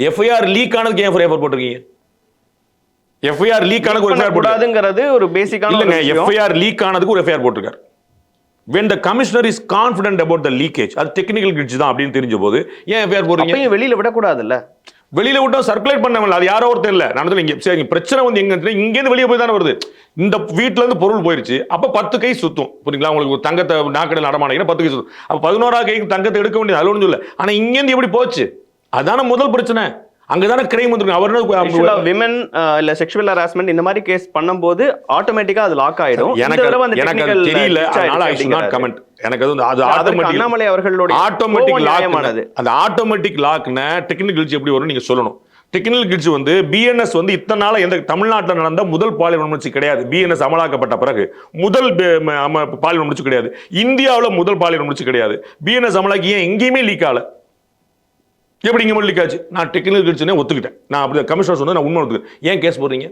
FIR league ஆனதுக்கு ஏன் FIR போட்டிருக்கீங்க? எஃப்ஐஆர் லீக் ஆனதுக்கு ஒரு எஃப்ஐஆர் கூடாதுங்கிறது ஒரு பேசிக்கான இல்லங்க. எஃப்ஐஆர் லீக் ஆனதுக்கு ஒரு எஃப்ஐஆர் போட்டிருக்காரு. when the commissioner is confident about the leakage, அது டெக்னிக்கல் கிட்ச் தான் அப்படின்னு தெரிஞ்ச போது ஏன் எஃப்ஐஆர் போடுறீங்க? அப்பயும் வெளியில விடக்கூடாதுல்ல. வெளியில விட்டா சர்க்குலேட் பண்ணவங்க அது யாரோ ஒருத்தர் இல்ல. நான் இங்க சரி பிரச்சனை வந்து எங்க இங்கேருந்து வெளியே போய் தானே வருது. இந்த வீட்டுல இருந்து பொருள் போயிருச்சு, அப்ப 10 கை சுத்தும். புரியுங்களா? உங்களுக்கு தங்கத்தை நாக்கடையில் அடமானீங்கன்னா 10 கை சுத்தும். அப்ப 11ஆவது கைக்கு தங்கத்தை எடுக்க வேண்டியது அது ஒன்றும் இல்லை. ஆனா இங்கேருந்து எப்படி போச்சு? அதான முதல் பிரச்சனை. அங்கதான கிரைம் வந்துருக்கு. அவர் விமன் இல்ல செக்ஷுவல் ஹராஸ்மெண்ட் இந்த மாதிரி கேஸ் பண்ணும்போது ஆட்டோமேட்டிக்கா அது லாக் ஆயிடும். எனக்கு தெரியல, அதனால ஐ ஷுட் நாட் கமெண்ட். எனக்கு அது ஆட்டோமேட்டிக் அண்ணாமலை அவர்களோட ஆட்டோமேட்டிக் லாக். அந்த ஆட்டோமேட்டிக் லாக்னா டெக்னிக்கல் கிளிட்ச் எப்படி வரும் நீங்க சொல்லணும். டெக்னிக்கல் கிளிட்ச் வந்து பிஎன்எஸ் வந்து இத்தனை நாள் எந்த தமிழ்நாட்டில் நடந்த முதல் பாலியல் வன்முறை கிடையாது. பிஎன்எஸ் அமலாக்கப்பட்ட பிறகு முதல் பாலியல் வன்முறை கிடையாது. இந்தியாவில் முதல் பாலியல் வன்முறை கிடையாது. பிஎன்எஸ் அமலாக்கி ஏன் எங்கேயுமே லீக் ஆகல? எப்படி இங்கே லீக் ஆச்சு? நான் டெக்னிக்கல் கிளிட்ச்னே ஒத்துக்கிட்டேன். நான் அப்படி கமிஷனர் சொன்னது நான் உண்மை ஒத்துக்கிட்டேன். ஏன் கேஸ் போடுறீங்க?